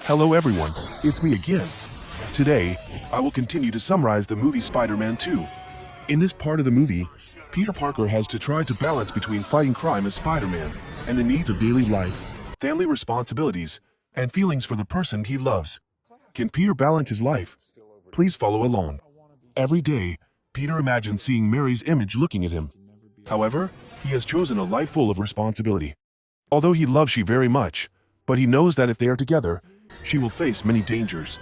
Hello everyone, it's me again. Today, I will continue to summarize the movie Spider-Man 2. In this part of the movie, Peter Parker has to try to balance between fighting crime as Spider-Man and the needs of daily life, family responsibilities, and feelings for the person he loves. Can Peter balance his life? Please follow along. Every day, Peter imagines seeing Mary's image looking at him. However, he has chosen a life full of responsibility. Although he loves she very much, but he knows that if they are together, she will face many dangers.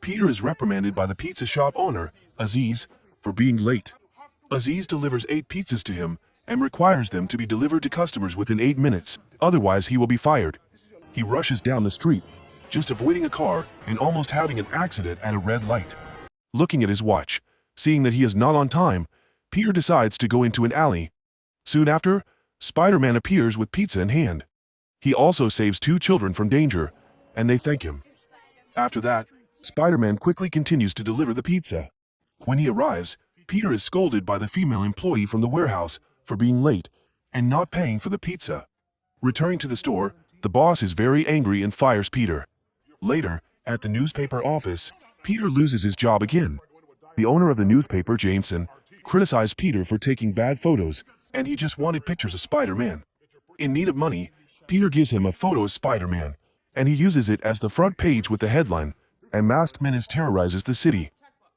Peter is reprimanded by the pizza shop owner, Aziz, for being late. Aziz delivers 8 pizzas to him and requires them to be delivered to customers within 8 minutes, otherwise he will be fired. He rushes down the street, just avoiding a car and almost having an accident at a red light. Looking at his watch, seeing that he is not on time, Peter decides to go into an alley. Soon after, Spider-Man appears with pizza in hand. He also saves 2 children from danger, and they thank him. After that, Spider-Man quickly continues to deliver the pizza. When he arrives, Peter is scolded by the female employee from the warehouse for being late and not paying for the pizza. Returning to the store, the boss is very angry and fires Peter. Later, at the newspaper office, Peter loses his job again. The owner of the newspaper, Jameson, criticized Peter for taking bad photos, and he just wanted pictures of Spider-Man. In need of money, Peter gives him a photo of Spider-Man, and he uses it as the front page with the headline, "A masked menace terrorizes the city."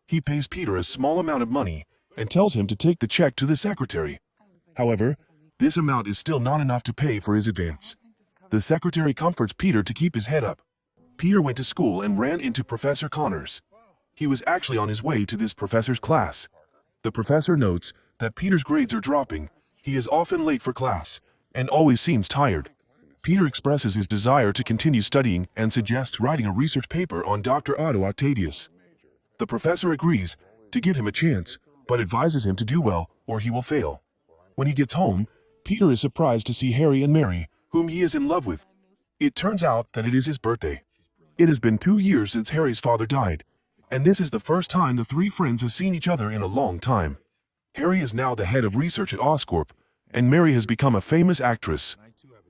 He pays Peter a small amount of money and tells him to take the check to the secretary. However, this amount is still not enough to pay for his advance. The secretary comforts Peter to keep his head up. Peter went to school and ran into Professor Connors. He was actually on his way to this professor's class. The professor notes that Peter's grades are dropping. He is often late for class and always seems tired. Peter expresses his desire to continue studying and suggests writing a research paper on Dr. Otto Octavius. The professor agrees to give him a chance, but advises him to do well or he will fail. When he gets home, Peter is surprised to see Harry and Mary, whom he is in love with. It turns out that it is his birthday. It has been 2 years since Harry's father died, and this is the first time the 3 friends have seen each other in a long time. Harry is now the head of research at Oscorp, and Mary has become a famous actress.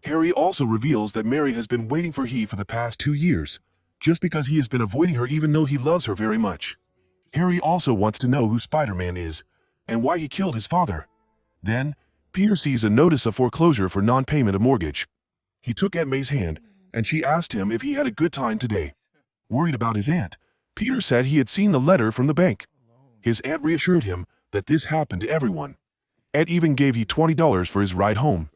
Harry also reveals that Mary has been waiting for the past 2 years, just because he has been avoiding her even though he loves her very much. Harry also wants to know who Spider-Man is, and why he killed his father. Then, Peter sees a notice of foreclosure for non-payment of mortgage. He took Aunt May's hand, and she asked him if he had a good time today. Worried about his aunt, Peter said he had seen the letter from the bank. His aunt reassured him that this happened to everyone. Aunt even gave him $20 for his ride home.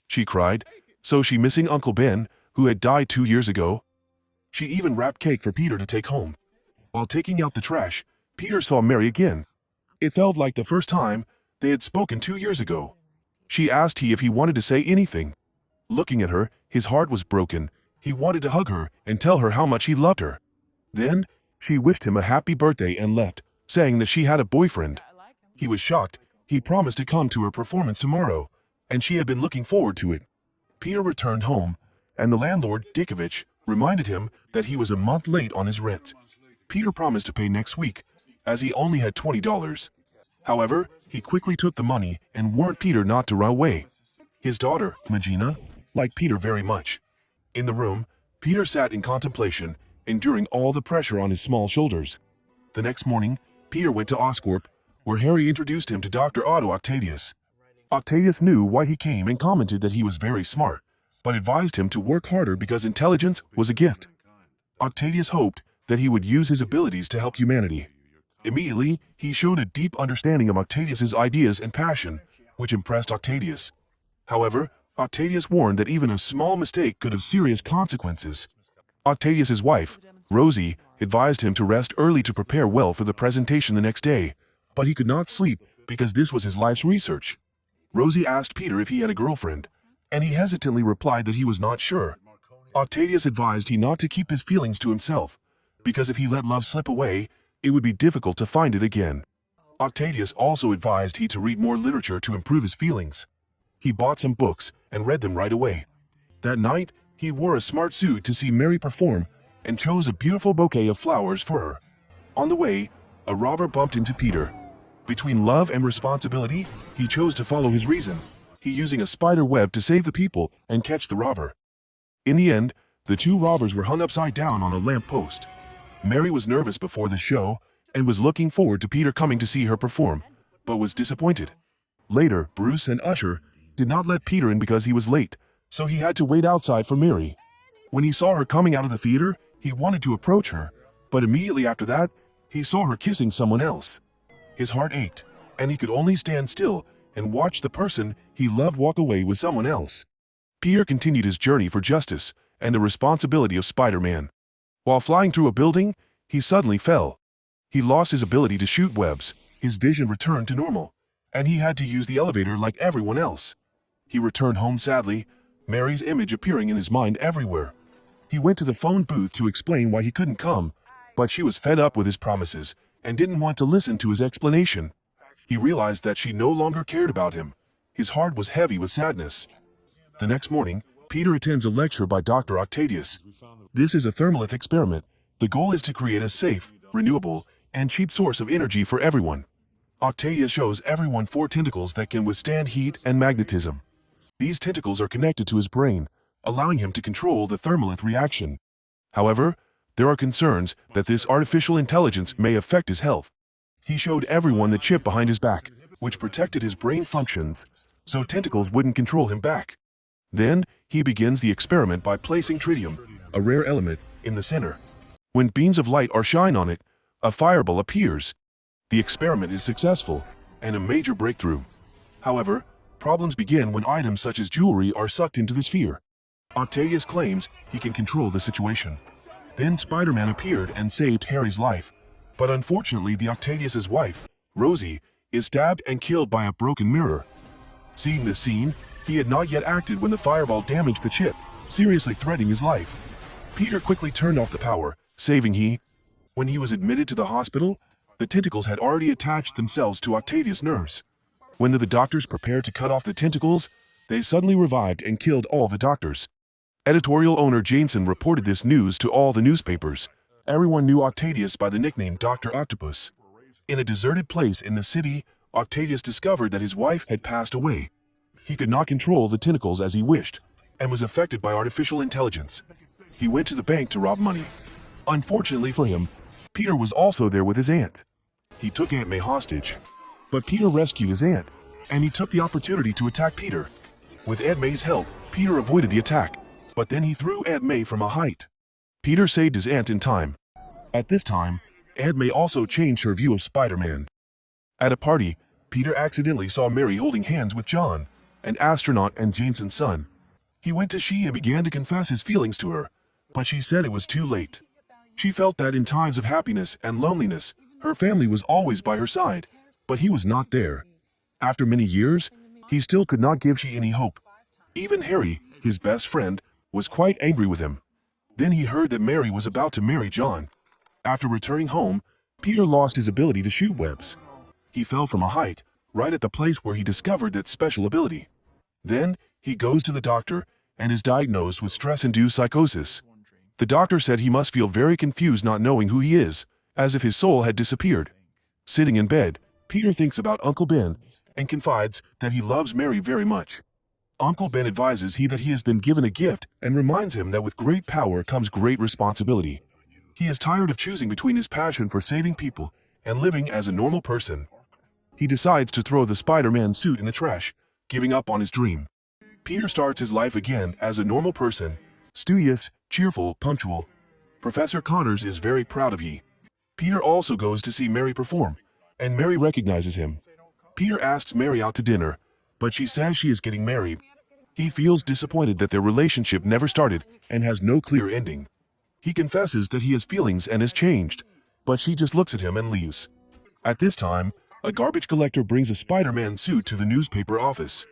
She cried, so she missing Uncle Ben, who had died 2 years ago. She even wrapped cake for Peter to take home. While taking out the trash, Peter saw Mary again. It felt like the first time they had spoken 2 years ago. She asked if he wanted to say anything. Looking at her, his heart was broken. He wanted to hug her and tell her how much he loved her. Then, she wished him a happy birthday and left, saying that she had a boyfriend. He was shocked. He promised to come to her performance tomorrow, and she had been looking forward to it. Peter returned home, and the landlord, Dickovich, reminded him that he was a month late on his rent. Peter promised to pay next week, as he only had $20. However, he quickly took the money and warned Peter not to run away. His daughter, Magina, liked Peter very much. In the room, Peter sat in contemplation, enduring all the pressure on his small shoulders. The next morning, Peter went to Oscorp, where Harry introduced him to Dr. Otto Octavius. Octavius knew why he came and commented that he was very smart, but advised him to work harder because intelligence was a gift. Octavius hoped that he would use his abilities to help humanity. Immediately, he showed a deep understanding of Octavius's ideas and passion, which impressed Octavius. However, Octavius warned that even a small mistake could have serious consequences. Octavius's wife, Rosie, advised him to rest early to prepare well for the presentation the next day, but he could not sleep because this was his life's research. Rosie asked Peter if he had a girlfriend, and he hesitantly replied that he was not sure. Octavius advised he not to keep his feelings to himself, because if he let love slip away, it would be difficult to find it again. Octavius also advised he to read more literature to improve his feelings. He bought some books and read them right away. That night, he wore a smart suit to see Mary perform and chose a beautiful bouquet of flowers for her. On the way, a robber bumped into Peter. Between love and responsibility, he chose to follow his reason, he using a spider web to save the people and catch the robber. In the end, The two robbers were hung upside down on a lamp post. Mary was nervous before the show and was looking forward to Peter coming to see her perform, but was disappointed. Later, Bruce and Usher did not let Peter in because he was late, so he had to wait outside for Mary. When he saw her coming out of the theater, he wanted to approach her, but immediately after that, he saw her kissing someone else. His heart ached, and he could only stand still and watch the person he loved walk away with someone else. Peter continued his journey for justice and the responsibility of Spider-Man. While flying through a building, he suddenly fell. He lost his ability to shoot webs, his vision returned to normal, and he had to use the elevator like everyone else. He returned home sadly, Mary's image appearing in his mind everywhere. He went to the phone booth to explain why he couldn't come, but she was fed up with his promises and didn't want to listen to his explanation. He realized that she no longer cared about him. His heart was heavy with sadness. The next morning, Peter attends a lecture by Dr. Octavius. This is a thermolith experiment. The goal is to create a safe, renewable, and cheap source of energy for everyone. Octavius shows everyone 4 tentacles that can withstand heat and magnetism. These tentacles are connected to his brain, allowing him to control the thermolith reaction. However, there are concerns that this artificial intelligence may affect his health. He showed everyone the chip behind his back, which protected his brain functions, so tentacles wouldn't control him back. Then, he begins the experiment by placing tritium, a rare element, in the center. When beams of light are shine on it, a fireball appears. The experiment is successful, and a major breakthrough. However, problems begin when items such as jewelry are sucked into the sphere. Octavius claims he can control the situation. Then Spider-Man appeared and saved Harry's life, but unfortunately the Octavius' wife, Rosie, is stabbed and killed by a broken mirror. Seeing this scene, he had not yet acted when the fireball damaged the chip, seriously threatening his life. Peter quickly turned off the power, saving he. When he was admitted to the hospital, the tentacles had already attached themselves to Octavius' nerves. When the doctors prepared to cut off the tentacles, they suddenly revived and killed all the doctors. Editorial owner Jameson reported this news to all the newspapers. Everyone knew Octavius by the nickname Dr. Octopus. In a deserted place in the city, Octavius discovered that his wife had passed away. He could not control the tentacles as he wished, and was affected by artificial intelligence. He went to the bank to rob money. Unfortunately for him, Peter was also there with his aunt. He took Aunt May hostage, but Peter rescued his aunt, and he took the opportunity to attack Peter. With Aunt May's help, Peter avoided the attack, but then he threw Aunt May from a height. Peter saved his aunt in time. At this time, Aunt May also changed her view of Spider-Man. At a party, Peter accidentally saw Mary holding hands with John, an astronaut and Jameson's son. He went to she and began to confess his feelings to her, but she said it was too late. She felt that in times of happiness and loneliness, her family was always by her side, but he was not there. After many years, he still could not give she any hope. Even Harry, his best friend, was quite angry with him. Then he heard that Mary was about to marry John. After returning home, Peter lost his ability to shoot webs. He fell from a height, right at the place where he discovered that special ability. Then, he goes to the doctor and is diagnosed with stress-induced psychosis. The doctor said he must feel very confused not knowing who he is, as if his soul had disappeared. Sitting in bed, Peter thinks about Uncle Ben and confides that he loves Mary very much. Uncle Ben advises that he has been given a gift and reminds him that with great power comes great responsibility. He is tired of choosing between his passion for saving people and living as a normal person. He decides to throw the Spider-Man suit in the trash, giving up on his dream. Peter starts his life again as a normal person, studious, cheerful, punctual. Professor Connors is very proud of he. Peter also goes to see Mary perform, and Mary recognizes him. Peter asks Mary out to dinner, but she says she is getting married. He feels disappointed that their relationship never started and has no clear ending. He confesses that he has feelings and has changed, but she just looks at him and leaves. At this time, a garbage collector brings a Spider-Man suit to the newspaper office.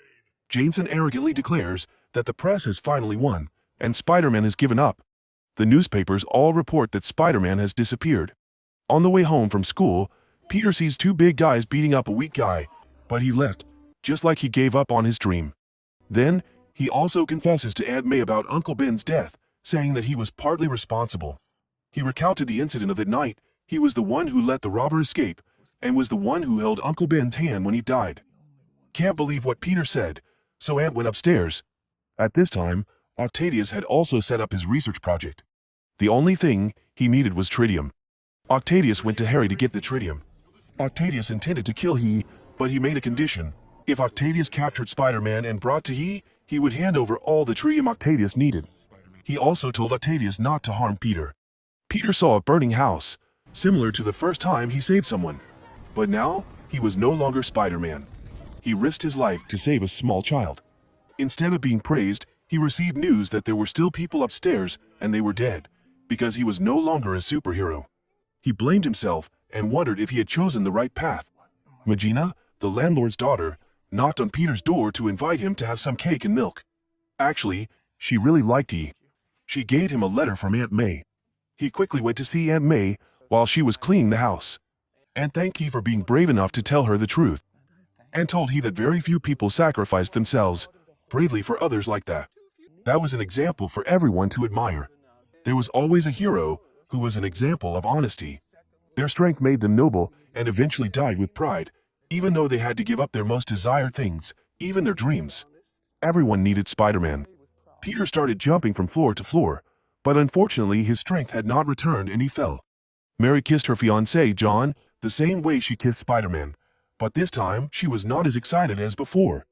Jameson arrogantly declares that the press has finally won, and Spider-Man has given up. The newspapers all report that Spider-Man has disappeared. On the way home from school, Peter sees 2 big guys beating up a weak guy, but he left, just like he gave up on his dream. Then, he also confesses to Aunt May about Uncle Ben's death, saying that he was partly responsible. He recounted the incident of that night. He was the one who let the robber escape, and was the one who held Uncle Ben's hand when he died. Can't believe what Peter said, so Aunt went upstairs. At this time, Octavius had also set up his research project. The only thing he needed was tritium. Octavius went to Harry to get the tritium. Octavius intended to kill he, but he made a condition. If Octavius captured Spider-Man and brought to he would hand over all the tritium Octavius needed. He also told Octavius not to harm Peter. Peter saw a burning house, similar to the first time he saved someone. But now, he was no longer Spider-Man. He risked his life to save a small child. Instead of being praised, he received news that there were still people upstairs and they were dead, because he was no longer a superhero. He blamed himself and wondered if he had chosen the right path. Magina, the landlord's daughter, knocked on Peter's door to invite him to have some cake and milk. Actually, she really liked he. She gave him a letter from Aunt May. He quickly went to see Aunt May while she was cleaning the house, and thanked he for being brave enough to tell her the truth, and told he that very few people sacrificed themselves bravely for others like that. That was an example for everyone to admire. There was always a hero who was an example of honesty. Their strength made them noble and eventually died with pride, even though they had to give up their most desired things, even their dreams. Everyone needed Spider-Man. Peter started jumping from floor to floor, but unfortunately his strength had not returned and he fell. Mary kissed her fiancé, John, the same way she kissed Spider-Man, but this time she was not as excited as before.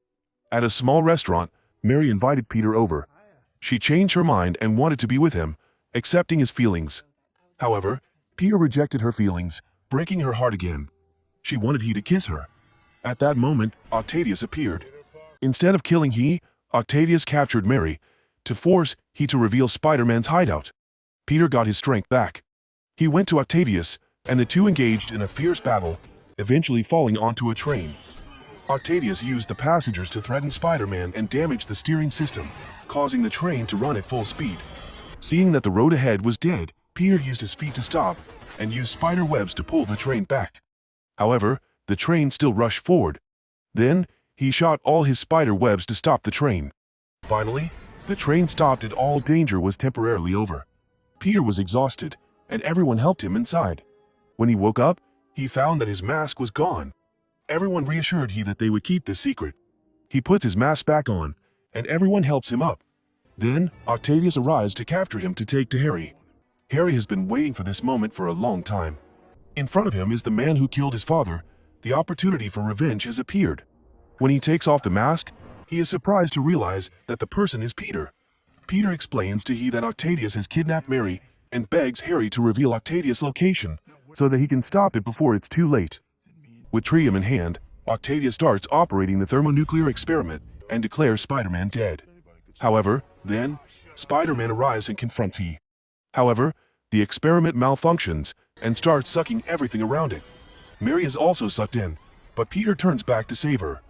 At a small restaurant, Mary invited Peter over. She changed her mind and wanted to be with him, accepting his feelings. However, Peter rejected her feelings, breaking her heart again. She wanted he to kiss her. At that moment, Octavius appeared. Instead of killing he, Octavius captured Mary, to force he to reveal Spider-Man's hideout. Peter got his strength back. He went to Octavius, and the two engaged in a fierce battle, eventually falling onto a train. Octavius used the passengers to threaten Spider-Man and damage the steering system, causing the train to run at full speed. Seeing that the road ahead was dead, Peter used his feet to stop and used spider webs to pull the train back. However, the train still rushed forward. Then, he shot all his spider webs to stop the train. Finally, the train stopped and all danger was temporarily over. Peter was exhausted, and everyone helped him inside. When he woke up, he found that his mask was gone. Everyone reassured he that they would keep this secret. He puts his mask back on, and everyone helps him up. Then, Octavius arrives to capture him to take to Harry. Harry has been waiting for this moment for a long time. In front of him is the man who killed his father. The opportunity for revenge has appeared. When he takes off the mask, he is surprised to realize that the person is Peter. Peter explains to he that Octavius has kidnapped Mary and begs Harry to reveal Octavius' location so that he can stop it before it's too late. With tritium in hand, Octavius starts operating the thermonuclear experiment and declares Spider-Man dead. However, then, Spider-Man arrives and confronts he. However, the experiment malfunctions and starts sucking everything around it. Mary is also sucked in, but Peter turns back to save her.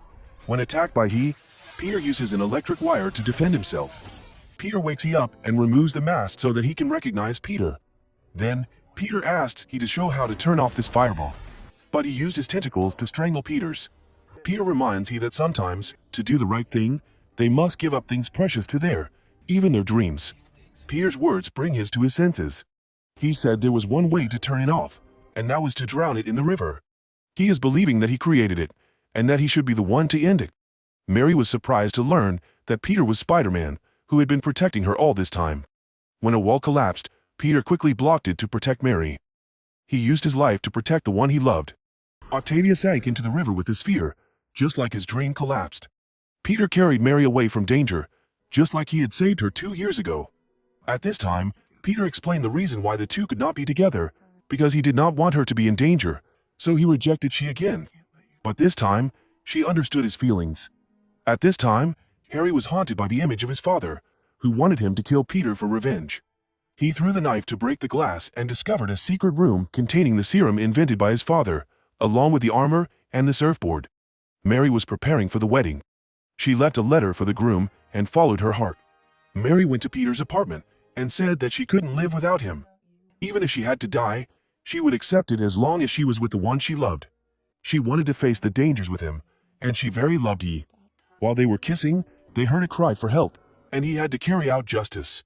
When attacked by he, Peter uses an electric wire to defend himself. Peter wakes he up and removes the mask so that he can recognize Peter. Then, Peter asks he to show how to turn off this fireball. But he used his tentacles to strangle Peter's. Peter reminds he that sometimes, to do the right thing, they must give up things precious to even their dreams. Peter's words bring his to his senses. He said there was one way to turn it off, and that was to drown it in the river. He is believing that he created it, and that he should be the one to end it. Mary was surprised to learn that Peter was Spider-Man, who had been protecting her all this time. When a wall collapsed, Peter quickly blocked it to protect Mary. He used his life to protect the one he loved. Octavius sank into the river with his sphere, just like his dream collapsed. Peter carried Mary away from danger, just like he had saved her 2 years ago. At this time, Peter explained the reason why the two could not be together, because he did not want her to be in danger, so he rejected she again. But this time, she understood his feelings. At this time, Harry was haunted by the image of his father, who wanted him to kill Peter for revenge. He threw the knife to break the glass and discovered a secret room containing the serum invented by his father, along with the armor and the surfboard. Mary was preparing for the wedding. She left a letter for the groom and followed her heart. Mary went to Peter's apartment and said that she couldn't live without him. Even if she had to die, she would accept it as long as she was with the one she loved. She wanted to face the dangers with him, and she very loved he. While they were kissing, they heard a cry for help, and he had to carry out justice.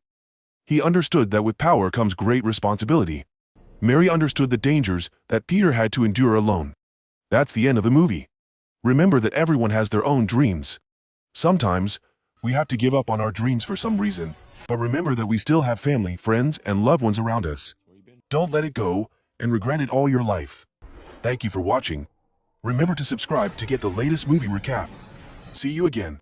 He understood that with power comes great responsibility. Mary understood the dangers that Peter had to endure alone. That's the end of the movie. Remember that everyone has their own dreams. Sometimes, We have to give up on our dreams for some reason, but remember that we still have family, friends, and loved ones around us. Don't let it go and regret it all your life. Thank you for watching. Remember to subscribe to get the latest movie recap. See you again.